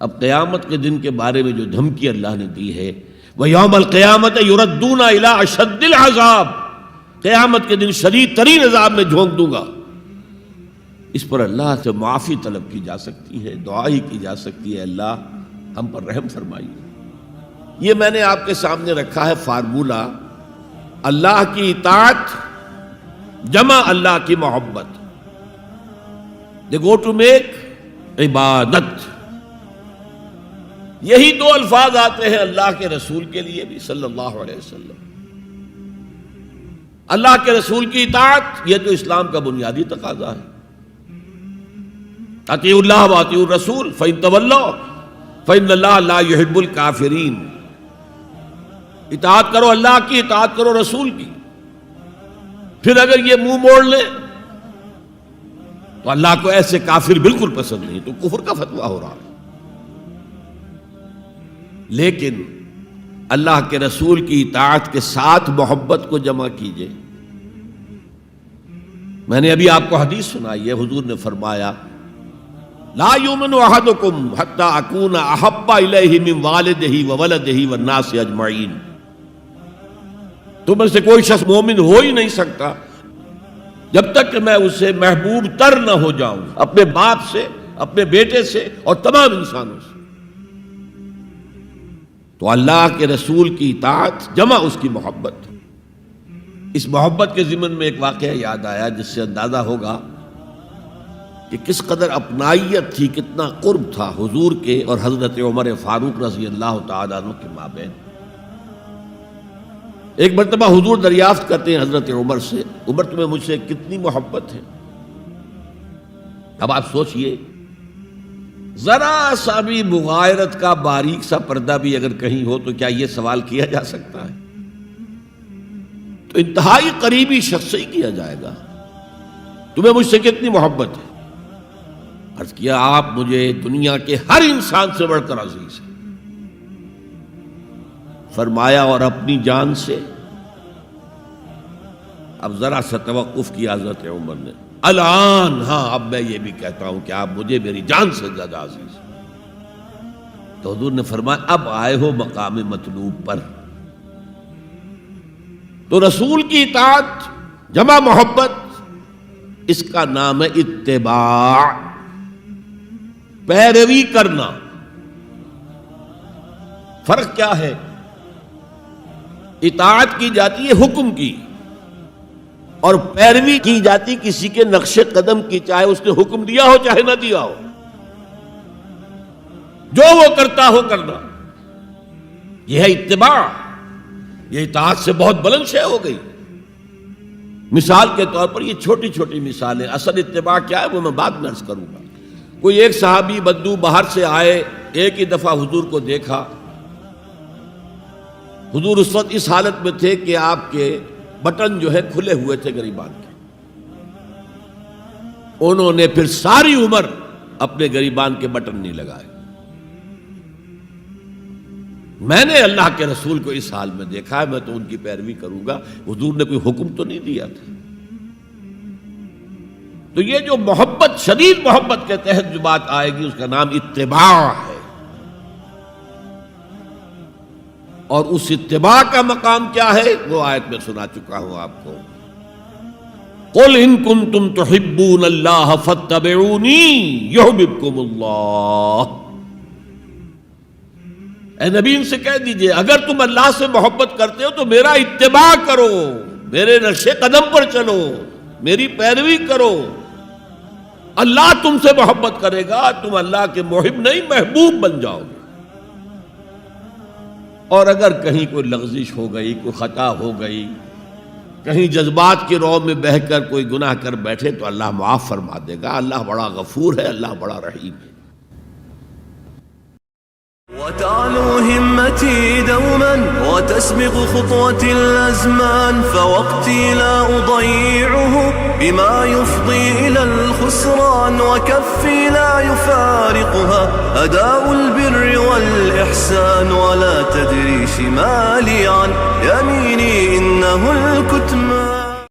اب قیامت کے دن کے بارے میں جو دھمکی اللہ نے دی ہے، وَيَوْمَ الْقِيَامَةِ يُرَدُّونَ إِلَىٰ أَشَدِّ الْعَذَابِ، قیامت کے دن شدید ترین عذاب میں جھونک دوں گا. اس پر اللہ سے معافی طلب کی جا سکتی ہے، دعا ہی کی جا سکتی ہے، اللہ ہم پر رحم فرمائیے. یہ میں نے آپ کے سامنے رکھا ہے فارمولہ، اللہ کی اطاعت جمع اللہ کی محبت. They go to make عبادت. یہی دو الفاظ آتے ہیں اللہ کے رسول کے لیے بھی صلی اللہ علیہ وسلم. اللہ کے رسول کی اطاعت یہ تو اسلام کا بنیادی تقاضا ہے. اطیعوا اللہ واطیعوا الرسول فإن تولوا فإن اللہ لا يحب الکافرین. اطاعت کرو اللہ کی، اطاعت کرو رسول کی. پھر اگر یہ منہ موڑ لیں تو اللہ کو ایسے کافر بالکل پسند نہیں، تو کفر کا فتویٰ ہو رہا ہے. لیکن اللہ کے رسول کی اطاعت کے ساتھ محبت کو جمع کیجئے. میں نے ابھی آپ کو حدیث سنائی ہے، حضور نے فرمایا لا یؤمن احدکم حتی اکون احب الیہ من والدہ وولدہ والناس اجمعین. تم میں سے کوئی شخص مومن ہو ہی نہیں سکتا جب تک کہ میں اسے محبوب تر نہ ہو جاؤں، اپنے باپ سے، اپنے بیٹے سے اور تمام انسانوں سے. تو اللہ کے رسول کی اطاعت جمع اس کی محبت. اس محبت کے ضمن میں ایک واقعہ یاد آیا جس سے اندازہ ہوگا کہ کس قدر اپنائیت تھی، کتنا قرب تھا حضور کے اور حضرت عمر فاروق رضی اللہ تعالیٰ عنہ کے مابین. ایک مرتبہ حضور دریافت کرتے ہیں حضرت عمر سے، عمر تمہیں مجھ سے کتنی محبت ہے؟ اب آپ سوچئے، ذرا سا بھی مغایرت کا باریک سا پردہ بھی اگر کہیں ہو تو کیا یہ سوال کیا جا سکتا ہے؟ تو انتہائی قریبی شخص سے ہی کیا جائے گا، تمہیں مجھ سے کتنی محبت ہے؟ عرض کیا آپ مجھے دنیا کے ہر انسان سے بڑھ کر عزیز ہیں. فرمایا اور اپنی جان سے؟ اب ذرا سا توقف کیا حضرت عمر نے. الان ہاں، اب میں یہ بھی کہتا ہوں کہ آپ مجھے میری جان سے زیادہ عزیز ہیں. تو حضور نے فرمایا اب آئے ہو مقام مطلوب پر. تو رسول کی اطاعت جمع محبت، اس کا نام ہے اتباع، پیروی کرنا. فرق کیا ہے؟ اطاعت کی جاتی ہے حکم کی، اور پیروی کی جاتی کسی کے نقش قدم کی، چاہے اس نے حکم دیا ہو چاہے نہ دیا ہو، جو وہ کرتا ہو کرنا. یہ ہے اتباع. یہ اطاعت سے بہت بلند شے ہو گئی. مثال کے طور پر یہ چھوٹی چھوٹی مثالیں، اصل اتباع کیا ہے وہ میں بعد میں عرض کروں گا. کوئی ایک صحابی بدو باہر سے آئے، ایک ہی دفعہ حضور کو دیکھا. حضور اس وقت اس حالت میں تھے کہ آپ کے بٹن جو ہے کھلے ہوئے تھے گریبان کے. انہوں نے پھر ساری عمر اپنے گریبان کے بٹن نہیں لگائے. میں نے اللہ کے رسول کو اس حال میں دیکھا ہے، میں تو ان کی پیروی کروں گا. حضور نے کوئی حکم تو نہیں دیا تھا. تو یہ جو محبت، شدید محبت کے تحت جو بات آئے گی اس کا نام اتباع ہے. اور اس اتباع کا مقام کیا ہے وہ آیت میں سنا چکا ہوں آپ کو. قُلْ إِن كُنتُمْ تُحِبُّونَ اللَّهَ فَاتَّبِعُونِي يُحْبِبْكُمُ اللَّهُ. اے نبی ان سے کہہ دیجئے اگر تم اللہ سے محبت کرتے ہو تو میرا اتباع کرو، میرے نقش قدم پر چلو، میری پیروی کرو. اللہ تم سے محبت کرے گا، تم اللہ کے محب نہیں محبوب بن جاؤ گے. اور اگر کہیں کوئی لغزش ہو گئی، کوئی خطا ہو گئی، کہیں جذبات کی رو میں بہہ کر کوئی گناہ کر بیٹھے تو اللہ معاف فرما دے گا. اللہ بڑا غفور ہے، اللہ بڑا رحیم ہے. وتعلو همتي دوما وتسبق خطوتي الأزمان، فوقتي لا أضيعه بما يفضي إلى الخسران، وكفي لا يفارقها أداء البر والإحسان، ولا تدري شمالي عن يميني إنه الكتمان.